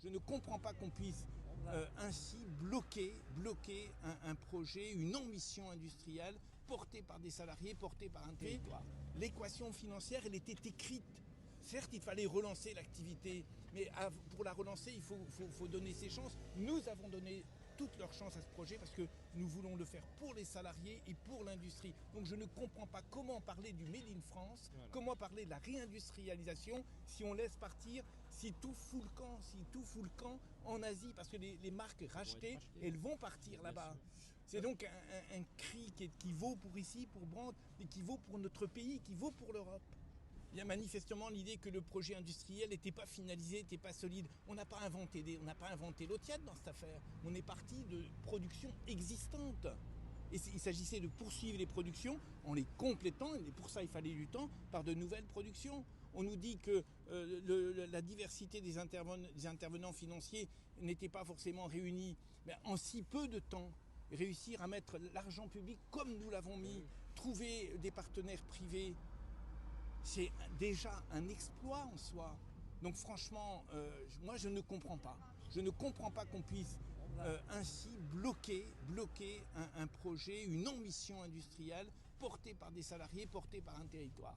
Je ne comprends pas qu'on puisse ainsi bloquer un projet, une ambition industrielle portée par des salariés, portée par un territoire. L'équation financière, elle était écrite. Certes, il fallait relancer l'activité, mais pour la relancer, il faut donner ses chances. Nous avons donné toutes leurs chances à ce projet parce que nous voulons le faire pour les salariés et pour l'industrie. Donc je ne comprends pas comment parler du Made in France, comment parler de la réindustrialisation si on laisse partir, si tout fout le camp en Asie, parce que les marques rachetées, elles vont partir là-bas. C'est donc un cri qui vaut pour ici, pour Brandt, et qui vaut pour notre pays, qui vaut pour l'Europe. Il y a manifestement l'idée que le projet industriel n'était pas finalisé, n'était pas solide. On n'a pas inventé l'eau tiède dans cette affaire. On est parti de productions existantes. Et il s'agissait de poursuivre les productions en les complétant, et pour ça il fallait du temps, par de nouvelles productions. On nous dit que la diversité des intervenants financiers n'était pas forcément réunie. Mais en si peu de temps, réussir à mettre l'argent public comme nous l'avons mis, trouver des partenaires privés, c'est déjà un exploit en soi. Donc franchement, moi je ne comprends pas. Je ne comprends pas qu'on puisse ainsi bloquer un projet, une ambition industrielle portée par des salariés, portée par un territoire.